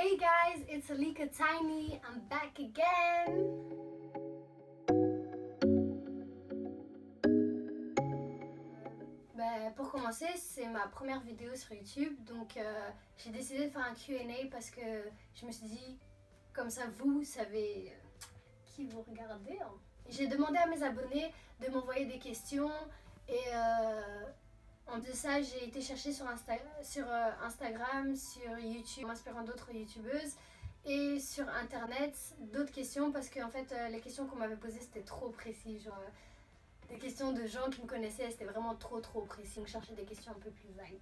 Hey guys, it's Alika Tiny. I'm back again. Pour commencer, c'est ma première vidéo sur YouTube, donc j'ai décidé de faire un Q&A parce que je me suis dit, comme ça vous savez qui vous regardez. Hein. J'ai demandé à mes abonnés de m'envoyer des questions et en de ça, j'ai été chercher sur Instagram, sur YouTube, en m'inspirant d'autres youtubeuses et sur internet d'autres questions parce que en fait les questions qu'on m'avait posées c'était trop précis, genre des questions de gens qui me connaissaient, c'était vraiment trop précis, donc je cherchais des questions un peu plus vagues.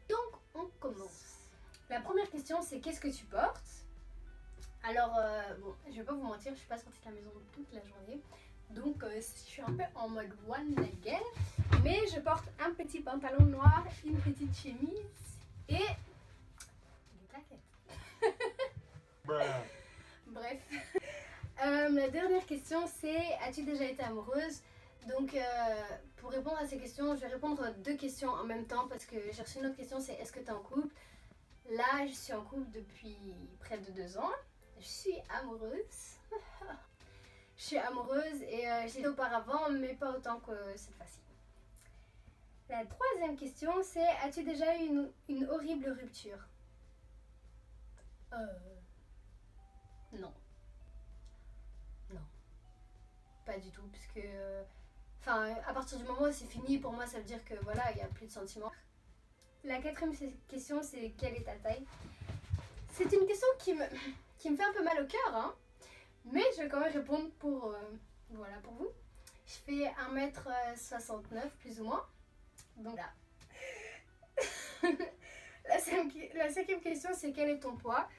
Donc on commence. La première question c'est qu'est-ce que tu portes? Alors bon, je vais pas vous mentir, je suis pas sortie de la maison toute la journée. Donc je suis un peu en mode one again. Mais je porte un petit pantalon noir, une petite chemise et des claquettes. Bref. La dernière question c'est as-tu déjà été amoureuse? Donc pour répondre à ces questions, je vais répondre à deux questions en même temps parce que j'ai reçu une autre question, c'est est-ce que tu es en couple? Là je suis en couple depuis près de 2 ans. Je suis amoureuse. Je suis amoureuse et j'étais auparavant mais pas autant que cette fois-ci. La troisième question c'est as-tu déjà eu une horrible rupture? Non. Non. Pas du tout puisque à partir du moment où c'est fini pour moi ça veut dire que voilà il n'y a plus de sentiments. La quatrième question c'est quelle est ta taille? C'est une question qui me fait un peu mal au cœur hein. Mais je vais quand même répondre pour vous. Je fais 1m69 plus ou moins. Donc là. La cinquième question c'est quel est ton poids?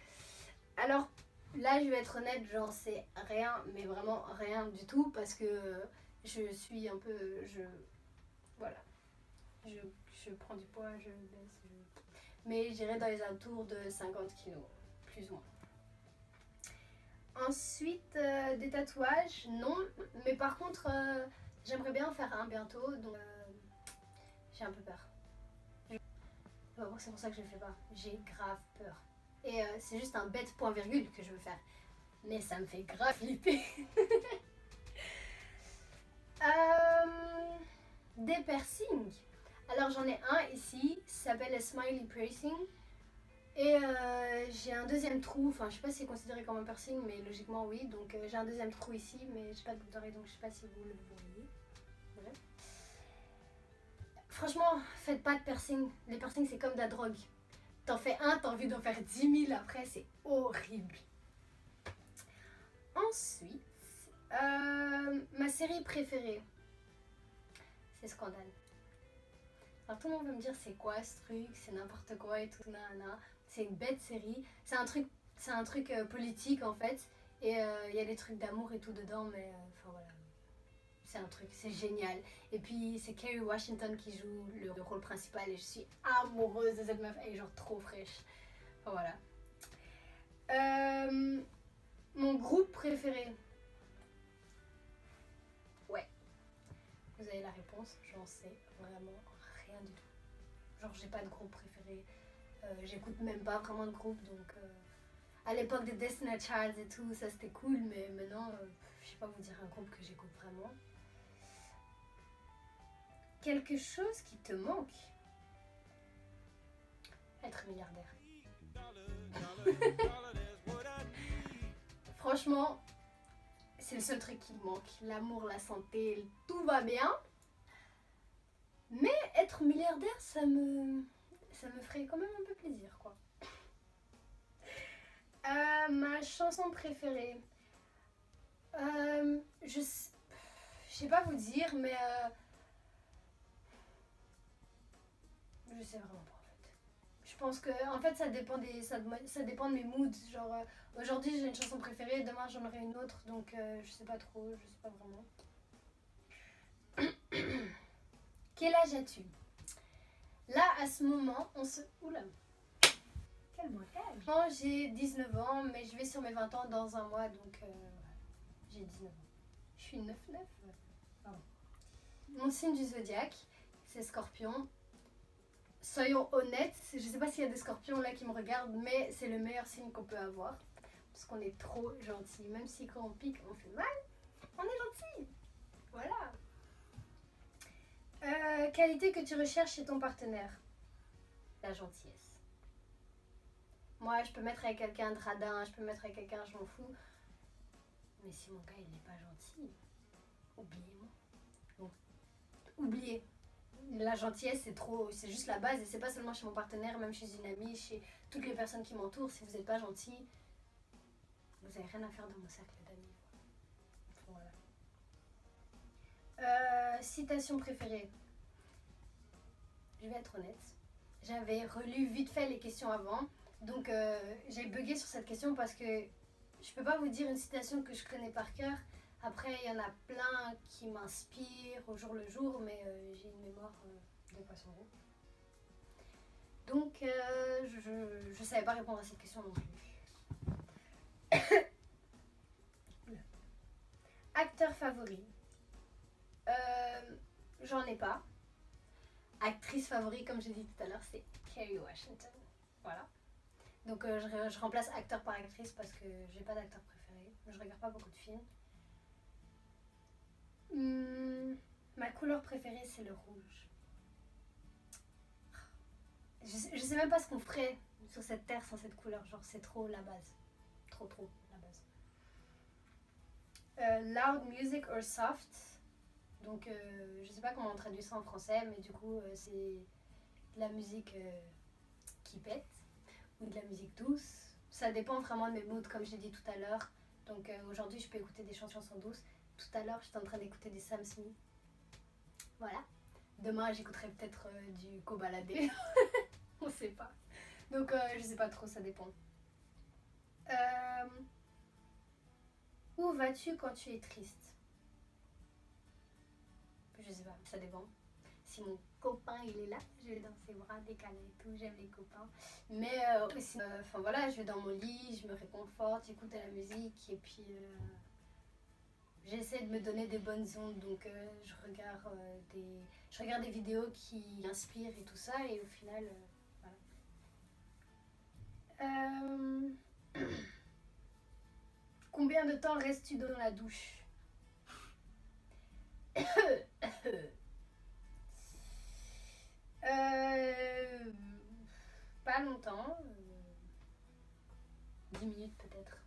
Alors là je vais être honnête, genre c'est rien, mais vraiment rien du tout parce que je suis un peu... Voilà. Je prends du poids, je baisse. Mais j'irai dans les alentours de 50 kilos, plus ou moins. Ensuite, des tatouages, non. Mais par contre, j'aimerais bien en faire un bientôt, donc j'ai un peu peur. C'est pour ça que je le fais pas. J'ai grave peur. Et c'est juste un bête point virgule que je veux faire. Mais ça me fait grave flipper. Des piercings. Alors j'en ai un ici, ça s'appelle le Smiley Piercing. Et j'ai un deuxième trou, enfin je sais pas si c'est considéré comme un piercing, mais logiquement oui. Donc j'ai un deuxième trou ici, mais j'ai pas de boucle d'oreille, donc je sais pas si vous le voyez. Bref. Franchement, faites pas de piercing. Les piercings c'est comme de la drogue. T'en fais un, t'as envie d'en faire 10 000 après, c'est horrible. Ensuite, ma série préférée, c'est Scandale. Alors tout le monde va me dire c'est quoi ce truc, c'est n'importe quoi et tout, nanana. C'est une bête série, c'est un truc politique en fait. Et il y a des trucs d'amour et tout dedans, mais enfin voilà. C'est un truc, c'est génial. Et puis c'est Kerry Washington qui joue le rôle principal et je suis amoureuse de cette meuf, elle est genre trop fraîche. Enfin, voilà. Mon groupe préféré. Ouais. Vous avez la réponse, j'en sais vraiment rien du tout. Genre j'ai pas de groupe préféré. J'écoute même pas vraiment de groupe donc à l'époque des Destiny Child et tout ça c'était cool mais maintenant je sais pas vous dire un groupe que j'écoute vraiment. Quelque chose qui te manque? Être milliardaire. Franchement c'est le seul truc qui me manque. L'amour, la santé, tout va bien. Mais être milliardaire ça me ferait quand même un peu plaisir quoi. Ma chanson préférée, je sais pas vous dire mais je sais vraiment pas en fait. Je pense que en fait ça dépend de mes moods, genre aujourd'hui j'ai une chanson préférée, demain j'en aurai une autre donc je sais pas trop, je sais pas vraiment. Quel âge as-tu? Là à ce moment on se... Oula. Calme. J'ai 19 ans, mais je vais sur mes 20 ans dans un mois, donc j'ai 19 ans. Je suis 9-9. Mon signe du zodiaque, c'est Scorpion. soyons honnêtes, je sais pas s'il y a des scorpions là qui me regardent, mais c'est le meilleur signe qu'on peut avoir. Parce qu'on est trop gentil. Même si quand on pique, on fait mal, on est gentil. Voilà. Qualité que tu recherches chez ton partenaire. La gentillesse. Moi, je peux mettre avec quelqu'un de radin, je peux mettre avec quelqu'un, je m'en fous. Mais si mon gars, il n'est pas gentil, oubliez-moi. Donc, oubliez. La gentillesse, c'est juste la base. Et c'est pas seulement chez mon partenaire, même chez une amie, chez toutes les personnes qui m'entourent. Si vous n'êtes pas gentil, vous n'avez rien à faire dans mon cercle d'amis. Voilà. Citation préférée. Je vais être honnête. J'avais relu vite fait les questions avant. Donc j'ai bugué sur cette question parce que je peux pas vous dire une citation que je connais par cœur. Après, il y en a plein qui m'inspirent au jour le jour, mais j'ai une mémoire de poisson rond. Donc, je savais pas répondre à cette question non plus. Acteur favori. J'en ai pas. Actrice favori, comme j'ai dit tout à l'heure, c'est Kerry Washington. Voilà. Donc, je remplace acteur par actrice parce que j'ai pas d'acteur préféré. Je regarde pas beaucoup de films. Ma couleur préférée, c'est le rouge. Je sais même pas ce qu'on ferait sur cette terre sans cette couleur. Genre, c'est trop la base. Trop la base. Loud music or soft. Donc, je sais pas comment on traduit ça en français, mais du coup, c'est de la musique qui pète ou de la musique douce. Ça dépend vraiment de mes moods, comme j'ai dit tout à l'heure. Donc, aujourd'hui, je peux écouter des chansons douces. Tout à l'heure, j'étais en train d'écouter des Sam Smith. Voilà. Demain, j'écouterai peut-être du Kobalade. On sait pas. Donc, je sais pas trop, ça dépend. Où vas-tu quand tu es triste? Je sais pas, ça dépend. Si mon copain il est là, je vais dans ses bras, décalés et tout, j'aime les copains. Mais aussi, enfin voilà, je vais dans mon lit, je me réconforte, j'écoute de la musique et puis j'essaie de me donner des bonnes ondes. Donc je regarde des vidéos qui inspirent et tout ça et au final, voilà. Combien de temps restes-tu dans la douche? Pas longtemps. 10 minutes peut-être.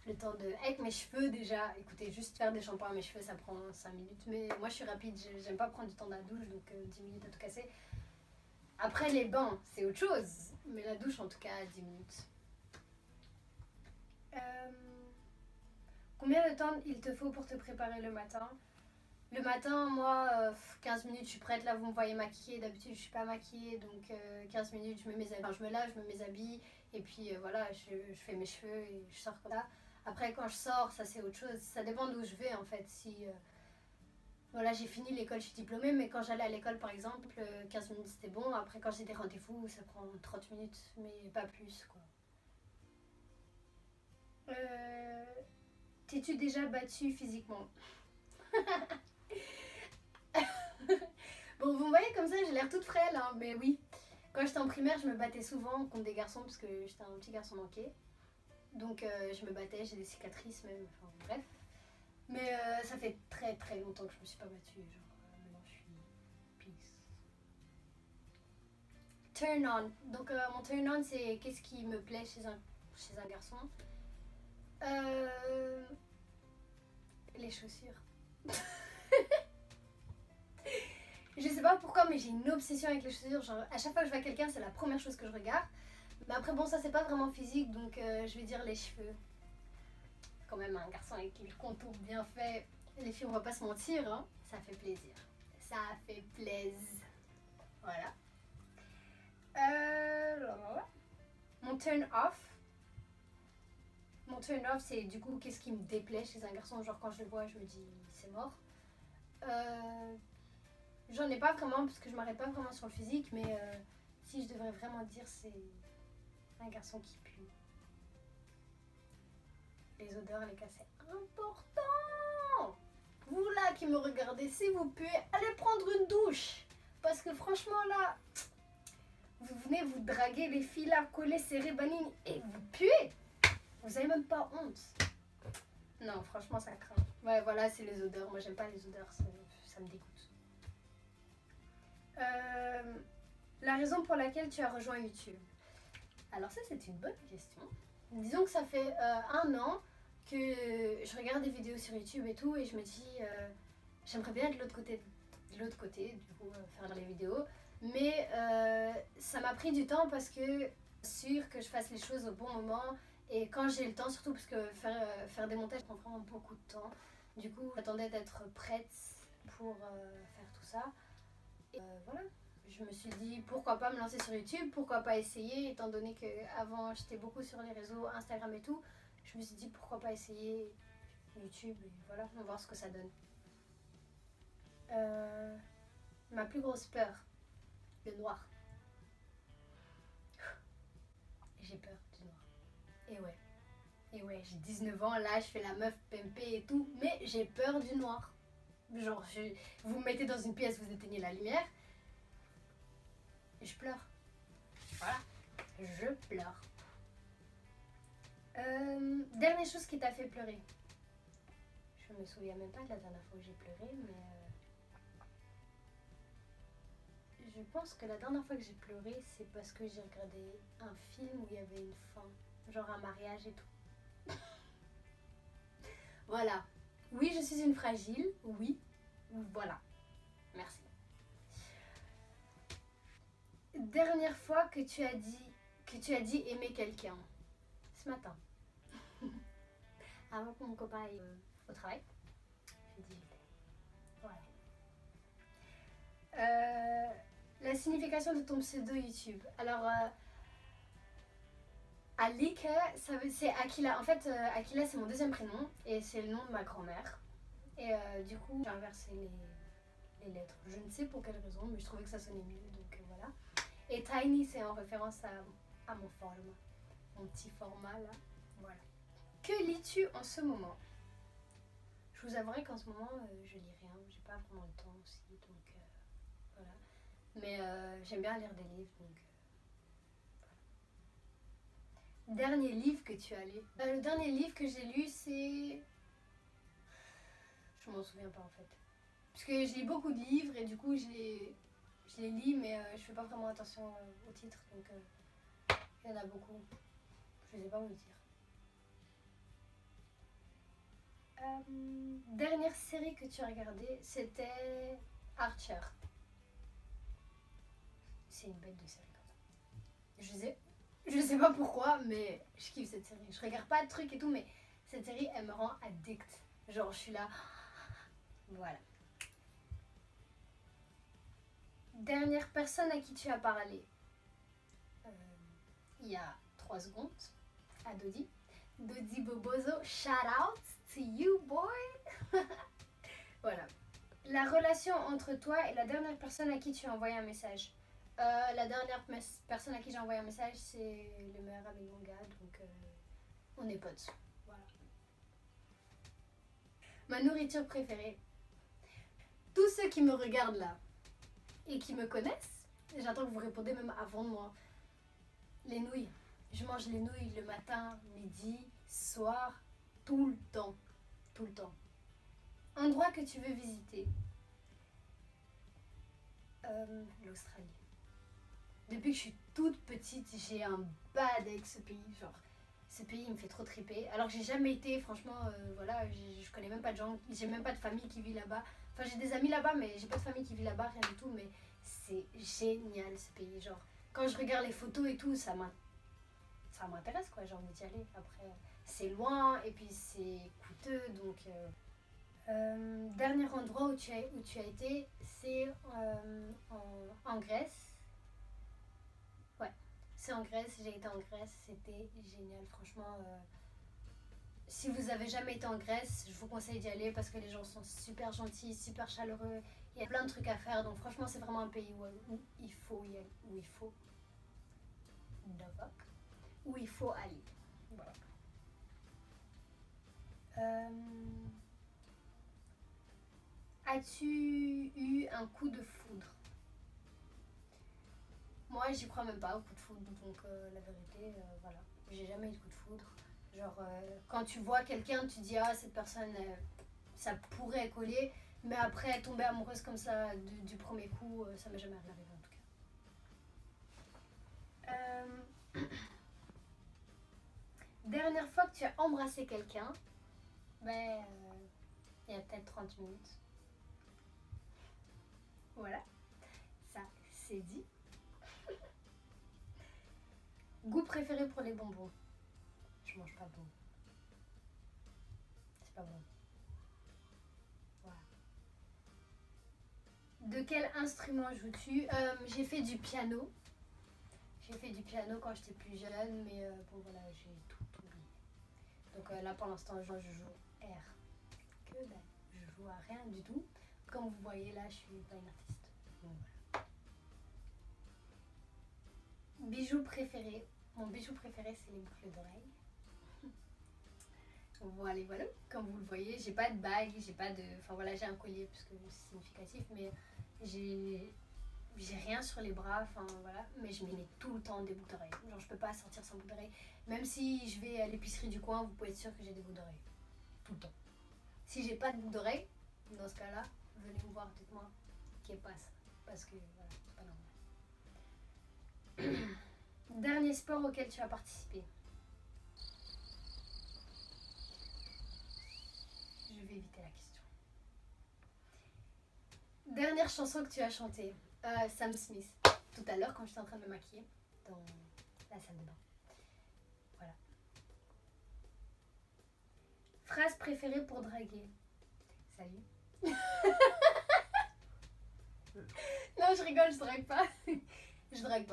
Le temps de... Avec mes cheveux déjà, écoutez, juste faire des shampoings à mes cheveux, ça prend 5 minutes. Mais moi je suis rapide, j'aime pas prendre du temps dans la douche, donc 10 minutes à tout casser. Après les bains, c'est autre chose. Mais la douche en tout cas, 10 minutes. Combien de temps il te faut pour te préparer le matin? Le matin, moi, 15 minutes, je suis prête. Là, vous me voyez maquillée. D'habitude, je suis pas maquillée. Donc, 15 minutes, je me mets mes habits. Enfin, je me lave, je me mets mes habits. Et puis, voilà, je fais mes cheveux et je sors comme ça. Après, quand je sors, ça, c'est autre chose. Ça dépend d'où je vais, en fait. Si, voilà, j'ai fini l'école, je suis diplômée. Mais quand j'allais à l'école, par exemple, 15 minutes, c'était bon. Après, quand j'ai des rendez-vous, ça prend 30 minutes. Mais pas plus, quoi. T'es-tu déjà battue physiquement? Bon, vous me voyez comme ça, j'ai l'air toute frêle, hein, mais oui. Quand j'étais en primaire, je me battais souvent contre des garçons parce que j'étais un petit garçon manqué. Donc je me battais, j'ai des cicatrices même, enfin bref. Mais ça fait très longtemps que je me suis pas battue, genre maintenant je suis peace. Turn on. Donc mon turn on c'est qu'est-ce qui me plaît chez un garçon. Les chaussures. Je sais pas pourquoi, mais j'ai une obsession avec les chaussures. Genre, à chaque fois que je vois quelqu'un, c'est la première chose que je regarde. Mais après, bon, ça c'est pas vraiment physique, donc je vais dire les cheveux. Quand même, un garçon avec les contours bien faits. Les filles, on va pas se mentir, hein. Ça fait plaisir. Ça fait plaisir. Voilà. Mon turn off. Mon turn off, c'est du coup, qu'est-ce qui me déplaît chez un garçon. Genre, quand je le vois, je me dis, c'est mort. J'en ai pas vraiment parce que je m'arrête pas vraiment sur le physique, mais si je devrais vraiment dire, c'est un garçon qui pue. Les odeurs, les cas, c'est important. Vous là qui me regardez, si vous puez, allez prendre une douche. Parce que franchement là, Vous venez vous draguer les filles là, coller, serrer, banine et vous puez. Vous avez même pas honte. Non, franchement, ça craint. Ouais, voilà, c'est les odeurs. Moi, j'aime pas les odeurs, ça me dégoûte. La raison pour laquelle tu as rejoint YouTube. Alors ça, c'est une bonne question. Disons que ça fait 1 an que je regarde des vidéos sur YouTube et tout, et je me dis, j'aimerais bien être de l'autre côté, du coup, faire les vidéos. Mais ça m'a pris du temps parce que sûr que je fasse les choses au bon moment et quand j'ai le temps, surtout parce que faire des montages prend vraiment beaucoup de temps. Du coup, j'attendais d'être prête pour faire tout ça. Et voilà, je me suis dit pourquoi pas me lancer sur YouTube, pourquoi pas essayer, étant donné qu'avant j'étais beaucoup sur les réseaux Instagram et tout. Je me suis dit pourquoi pas essayer YouTube et voilà, on va voir ce que ça donne. Ma plus grosse peur, le noir. J'ai peur du noir. Et ouais, j'ai 19 ans, là je fais la meuf pimpée et tout, mais j'ai peur du noir. Genre, vous me mettez dans une pièce, vous éteignez la lumière, et je pleure. Voilà, je pleure. Dernière chose qui t'a fait pleurer. Je me souviens même pas de la dernière fois où j'ai pleuré, mais je pense que la dernière fois que j'ai pleuré, c'est parce que j'ai regardé un film où il y avait une fin, genre un mariage et tout. Voilà. Oui, je suis une fragile, oui. Voilà. Merci. Dernière fois que tu as dit aimer quelqu'un. Ce matin. Avant que mon copain aille au travail. J'ai dit voilà. La signification de ton pseudo YouTube. Alors, Alika, c'est Akila. En fait, Akila, c'est mon deuxième prénom et c'est le nom de ma grand-mère. Et du coup, j'ai inversé les lettres. Je ne sais pour quelle raison, mais je trouvais que ça sonnait mieux, donc voilà. Et Tiny, c'est en référence à mon format, mon petit format là. Voilà. Que lis-tu en ce moment? Je vous avouerai qu'en ce moment, je lis rien. J'ai pas vraiment le temps aussi, donc voilà. Mais j'aime bien lire des livres, donc voilà. Dernier livre que tu as lu? Le dernier livre que j'ai lu, c'est... Je m'en souviens pas en fait. Parce que je lis beaucoup de livres et du coup, je les lis, mais je fais pas vraiment attention au titre, donc il y en a beaucoup. Je sais pas où le dire. Dernière série que tu as regardée, c'était Archer. C'est une bête de série comme ça. Je sais pas pourquoi, mais je kiffe cette série. Je regarde pas de trucs et tout, mais cette série, elle me rend addict. Genre, je suis là. Voilà. Dernière personne à qui tu as parlé. Il y a 3 secondes, à Dodi. Dodi Bobozo, shout out to you boy. Voilà. La relation entre toi et la dernière personne à qui tu as envoyé un message. La dernière personne à qui j'ai envoyé un message, c'est le meilleur ami de mon gars, donc on est potes. Voilà. Ma nourriture préférée. Tous ceux qui me regardent là et qui me connaissent, j'attends que vous répondez même avant moi. Les nouilles. Je mange les nouilles le matin, midi, soir, tout le temps. Tout le temps. Endroit que tu veux visiter. L'Australie. Depuis que je suis toute petite, j'ai un bad avec ce pays. Genre, ce pays il me fait trop triper. Alors que j'ai jamais été, franchement, voilà, je connais même pas de gens, j'ai même pas de famille qui vit là-bas. Enfin, j'ai des amis là-bas, mais j'ai pas de famille qui vit là-bas, rien du tout. Mais c'est génial ce pays. Genre, quand je regarde les photos et tout, ça m'intéresse quoi, j'ai envie d'y aller. Après, c'est loin et puis c'est coûteux, donc. Dernier endroit où tu as été, c'est en Grèce. Ouais, c'est en Grèce, j'ai été en Grèce, c'était génial, franchement. Si vous avez jamais été en Grèce, je vous conseille d'y aller parce que les gens sont super gentils, super chaleureux. Il y a plein de trucs à faire, donc franchement, c'est vraiment un pays où il faut y aller, où il faut aller. Voilà. As-tu eu un coup de foudre? Moi, j'y crois même pas au coup de foudre, donc la vérité, voilà. J'ai jamais eu de coup de foudre. Genre, quand tu vois quelqu'un, tu dis, ah, cette personne, ça pourrait coller, mais après, tomber amoureuse comme ça du premier coup, ça m'est jamais arrivé en tout cas. Dernière fois que tu as embrassé quelqu'un, ben, il y a peut-être 30 minutes. Voilà, ça, c'est dit. Goût préféré pour les bonbons. Je mange pas de bonbons. C'est pas bon. Voilà. De quel instrument joues-tu? J'ai fait du piano. J'ai fait du piano quand j'étais plus jeune, mais bon voilà, j'ai tout oublié. Donc là pour l'instant, je joue R. Que dalle. Je joue à rien du tout. Comme vous voyez là, je suis pas une artiste. Donc voilà. Bijou préféré. Mon bijou préféré, c'est les boucles d'oreilles. Voilà, voilà. Comme vous le voyez, j'ai pas de bague, j'ai pas de. Enfin voilà, j'ai un collier parce que c'est significatif, mais j'ai rien sur les bras, enfin voilà. Mais je mets tout le temps des boucles d'oreilles. Genre, je peux pas sortir sans boucles d'oreilles. Même si je vais à l'épicerie du coin, vous pouvez être sûr que j'ai des boucles d'oreilles. Tout le temps. Si j'ai pas de boucles d'oreilles, dans ce cas-là, venez me voir, dites-moi qu'est passe. Parce que voilà, c'est pas normal. Dernier sport auquel tu as participé. Je vais éviter la question. Dernière chanson que tu as chantée. Sam Smith. Tout à l'heure quand j'étais en train de me maquiller dans la salle de bain. Voilà. Phrase préférée pour draguer. Salut. Non, je rigole, je drague pas. Je drague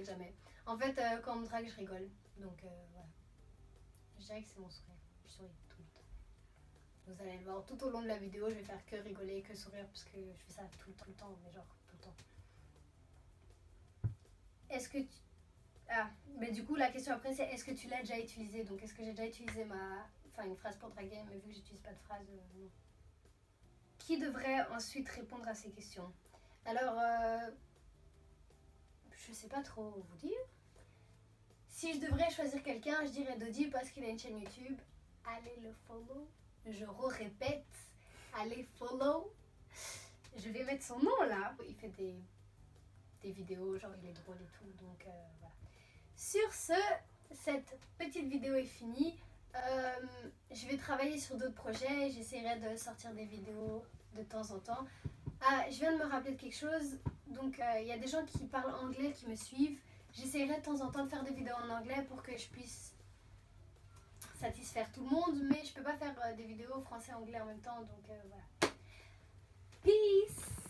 jamais. En fait, quand on me drague, je rigole. Donc voilà. Je dirais que c'est mon sourire. Je souris tout le temps. Vous allez le voir tout au long de la vidéo, je vais faire que rigoler, que sourire, parce que je fais ça tout le temps, mais genre tout le temps. Est-ce que tu... Ah, mais du coup, la question après, c'est est-ce que tu l'as déjà utilisé? Donc, est-ce que j'ai déjà utilisé une phrase pour draguer, mais vu que j'utilise pas de phrase, non. Qui devrait ensuite répondre à ces questions? Alors, je sais pas trop vous dire. Si je devrais choisir quelqu'un, je dirais Dodi parce qu'il a une chaîne YouTube. Allez le follow. Je répète, allez follow. Je vais mettre son nom là. Il fait des vidéos, genre il est drôle et tout, donc voilà. Sur ce, cette petite vidéo est finie. Je vais travailler sur d'autres projets, j'essaierai de sortir des vidéos de temps en temps. Ah, je viens de me rappeler de quelque chose, donc il y a des gens qui parlent anglais qui me suivent. J'essaierai de temps en temps de faire des vidéos en anglais pour que je puisse satisfaire tout le monde, mais je peux pas faire des vidéos français-anglais en même temps, donc voilà. Peace!